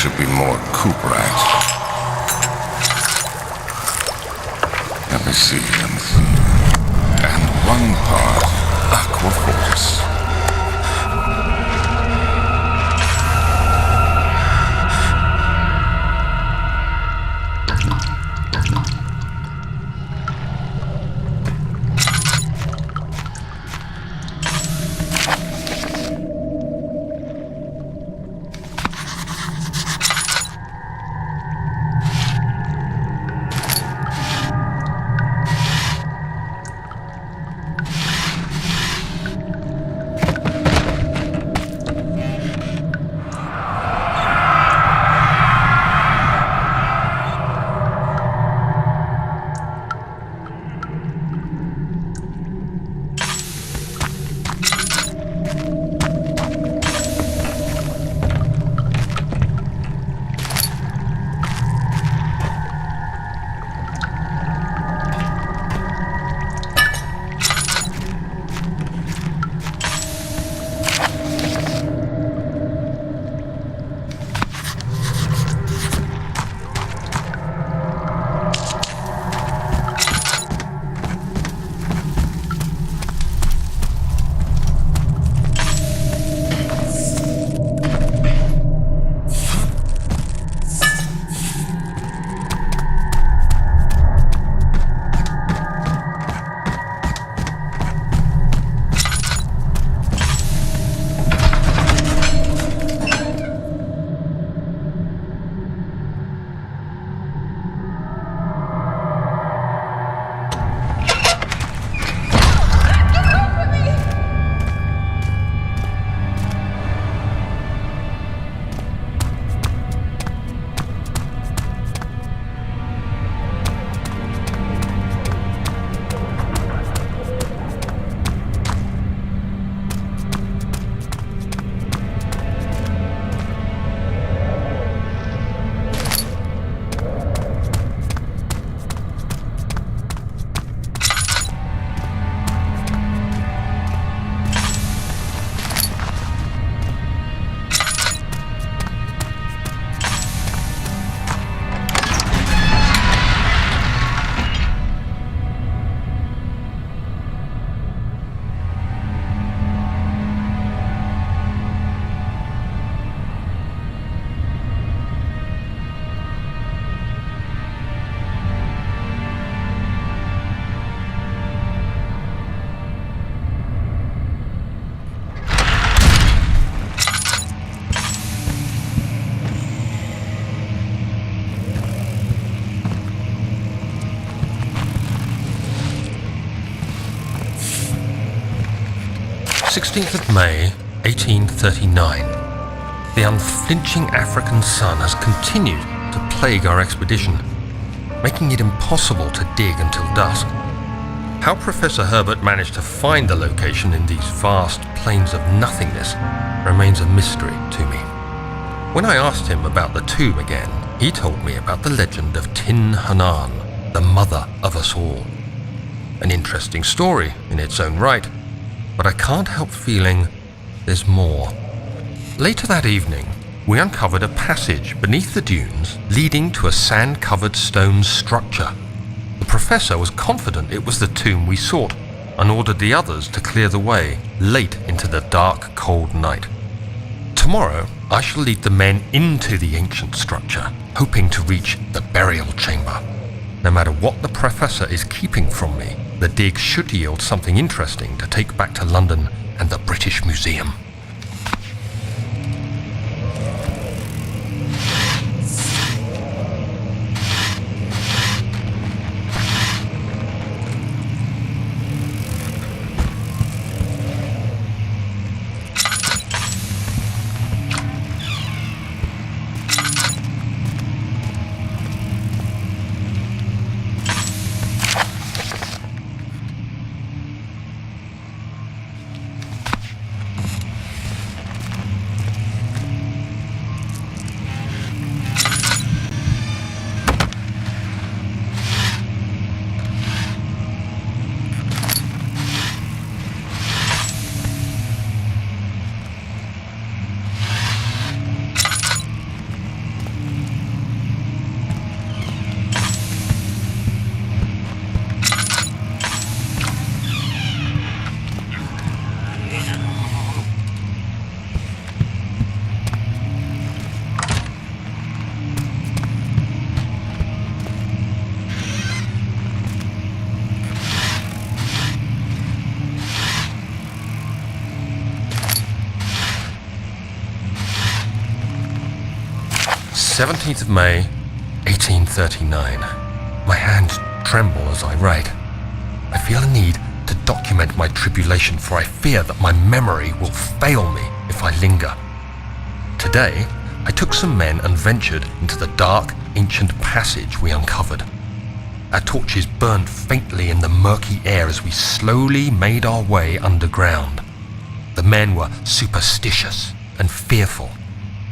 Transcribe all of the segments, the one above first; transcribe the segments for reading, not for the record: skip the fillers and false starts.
should be more cuprites. Let me see. And 1 part aquafortis. May 1839. The unflinching African sun has continued to plague our expedition, making it impossible to dig until dusk. How Professor Herbert managed to find the location in these vast plains of nothingness remains a mystery to me. When I asked him about the tomb again, he told me about the legend of Tin Hanan, the mother of us all. An interesting story in its own right, but I can't help feeling there's more. Later that evening, we uncovered a passage beneath the dunes leading to a sand-covered stone structure. The professor was confident it was the tomb we sought and ordered the others to clear the way late into the dark, cold night. Tomorrow, I shall lead the men into the ancient structure, hoping to reach the burial chamber. No matter what the professor is keeping from me, the dig should yield something interesting to take back to London and the British Museum. 17th of May, 1839. My hands tremble as I write. I feel a need to document my tribulation, for I fear that my memory will fail me if I linger. Today, I took some men and ventured into the dark, ancient passage we uncovered. Our torches burned faintly in the murky air as we slowly made our way underground. The men were superstitious and fearful.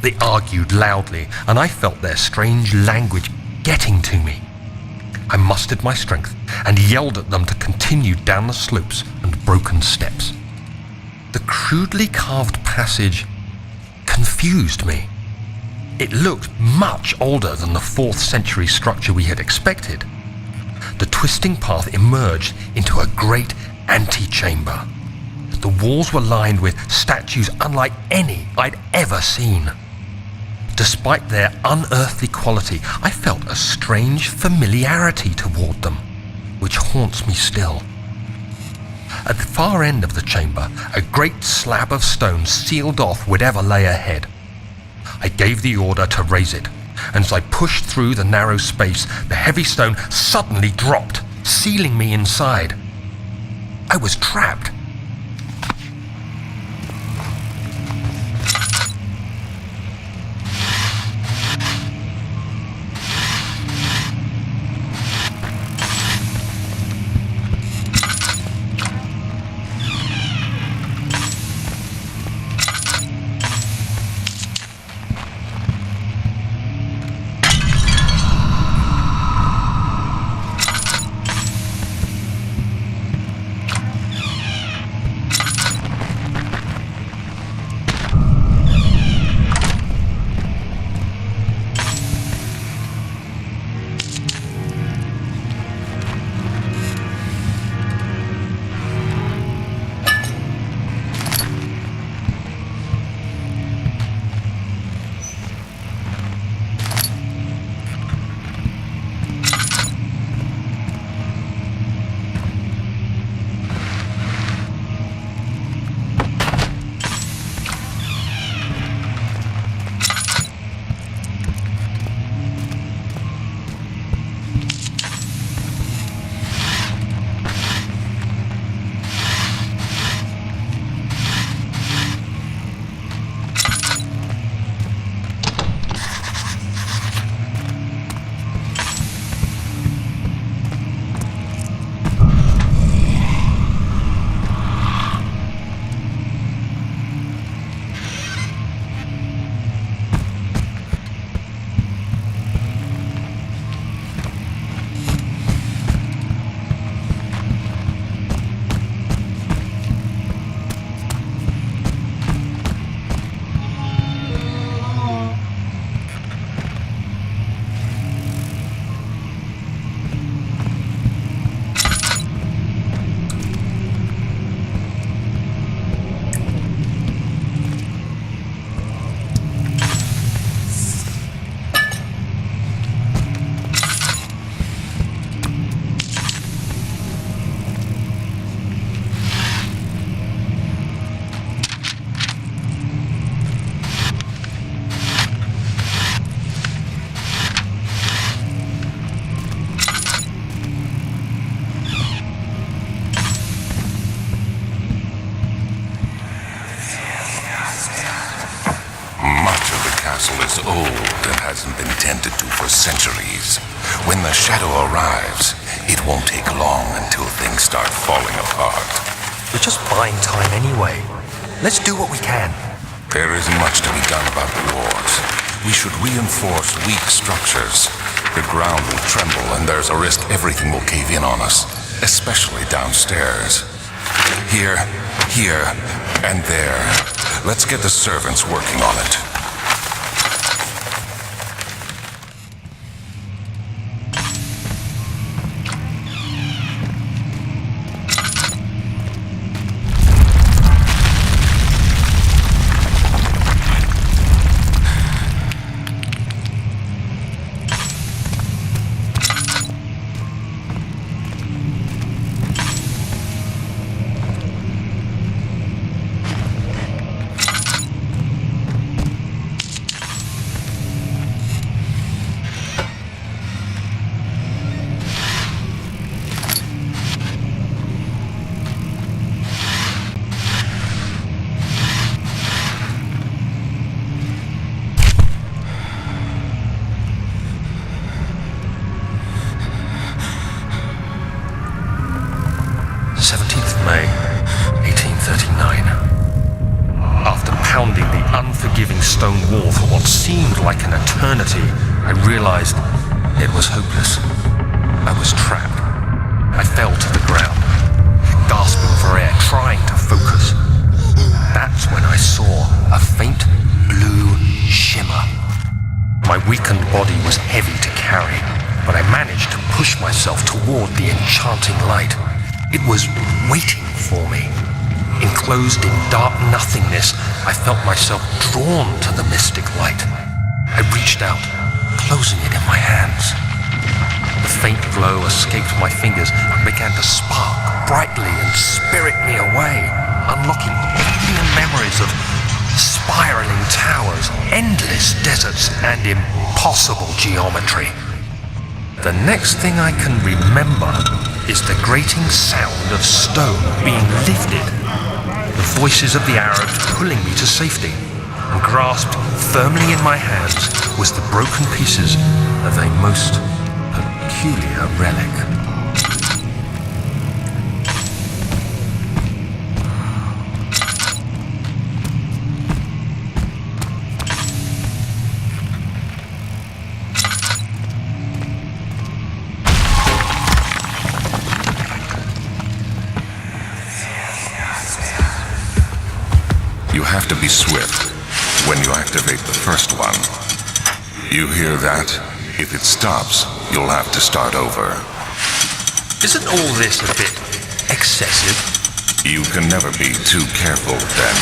They argued loudly, and I felt their strange language getting to me. I mustered my strength and yelled at them to continue down the slopes and broken steps. The crudely carved passage confused me. It looked much older than the 4th century structure we had expected. The twisting path emerged into a great antechamber. The walls were lined with statues unlike any I'd ever seen. Despite their unearthly quality, I felt a strange familiarity toward them, which haunts me still. At the far end of the chamber, a great slab of stone sealed off whatever lay ahead. I gave the order to raise it, and as I pushed through the narrow space, the heavy stone suddenly dropped, sealing me inside. I was trapped. Is old and hasn't been tended to for centuries. When the shadow arrives, it won't take long until things start falling apart. We're just buying time anyway. Let's do what we can. There isn't much to be done about the walls. We should reinforce weak structures. The ground will tremble and there's a risk everything will cave in on us, especially downstairs. Here, and there. Let's get the servants working on it. stone wall for what seemed like an eternity, I realized it was hopeless. I was trapped. I fell to the ground, gasping for air, trying to focus. That's when I saw a faint blue shimmer. My weakened body was heavy to carry, but I managed to push myself toward the enchanting light. It was waiting for me. Enclosed in dark nothingness, I felt myself drawn to the mystic light. I reached out, closing it in my hands. The faint glow escaped my fingers and began to spark brightly and spirit me away, unlocking alien memories of spiraling towers, endless deserts, and impossible geometry. The next thing I can remember is the grating sound of stone being lifted, the voices of the Arabs pulling me to safety, and grasped firmly in my hands was the broken pieces of a most peculiar relic. You have to be swift when you activate the first one. You hear that? If it stops, you'll have to start over. Isn't all this a bit excessive? You can never be too careful, Dan.